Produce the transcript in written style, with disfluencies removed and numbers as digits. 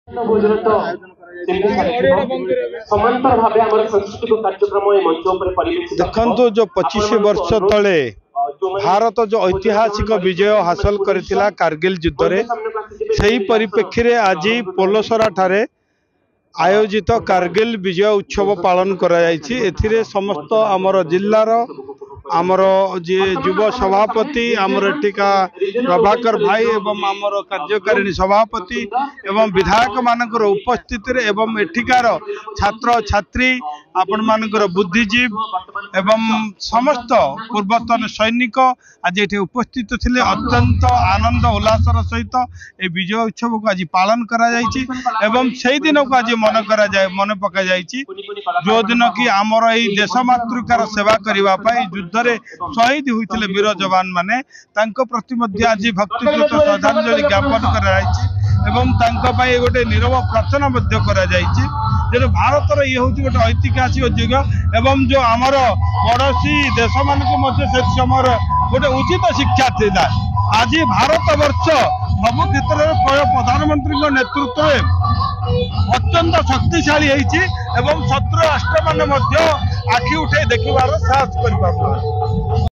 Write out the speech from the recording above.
भोजन तो समांतर भाव आम सांस्कृतिक कार्यक्रम मंच देखो जो 25 वर्ष तले भारत जो ऐतिहासिक विजय हासिल करथिला कारगिल युद्ध रे सही परिप्रेक्षी रे आज पोलसरा ठारे आयोजित कारगिल विजय उत्सव पालन करा जायछि। एथिरे समस्त आमर जिल्लार आमर जे युव सभापति आमर एटिका प्रभाकर भाई एवं आमर कार्यकारिणी सभापति एवं विधायक मानकर उपस्थिति रे एवं एठिकार छात्र छात्री आपण मानकर बुद्धिजीव एवं समस्त पूर्वतन सैनिक आज ये उपस्थित थिले। अत्यंत आनंद उल्लासर सहित ए विजय उत्सव को आज पालन करा जायछि एवं सेही दिन को आज मन पका जायछि जो दिन की आमर एई देश मातृकार सेवा करिवा पई युद्ध रे शहीद होइथिले वीर जवान माने तांको प्रति मध्य आज भक्तिपूत श्रद्धांजलि ज्ञापन करा जायछि एवं तांको पई गोटे नीरव प्रार्थना मध्य करा जायछि। जे भारत रे ये होछि गोटे ऐतिहासिक युग एवं जो आमर पड़ोसी देश मानक मध्य से समय गोटे उचित शिक्षा थिला। आज भारत वर्ष सब क्षेत्र में प्रधानमंत्री नेतृत्व में अत्यंत शक्तिशाली एवं शत्रु राष्ट्र मान आखि उठे देखिबार साहस कर।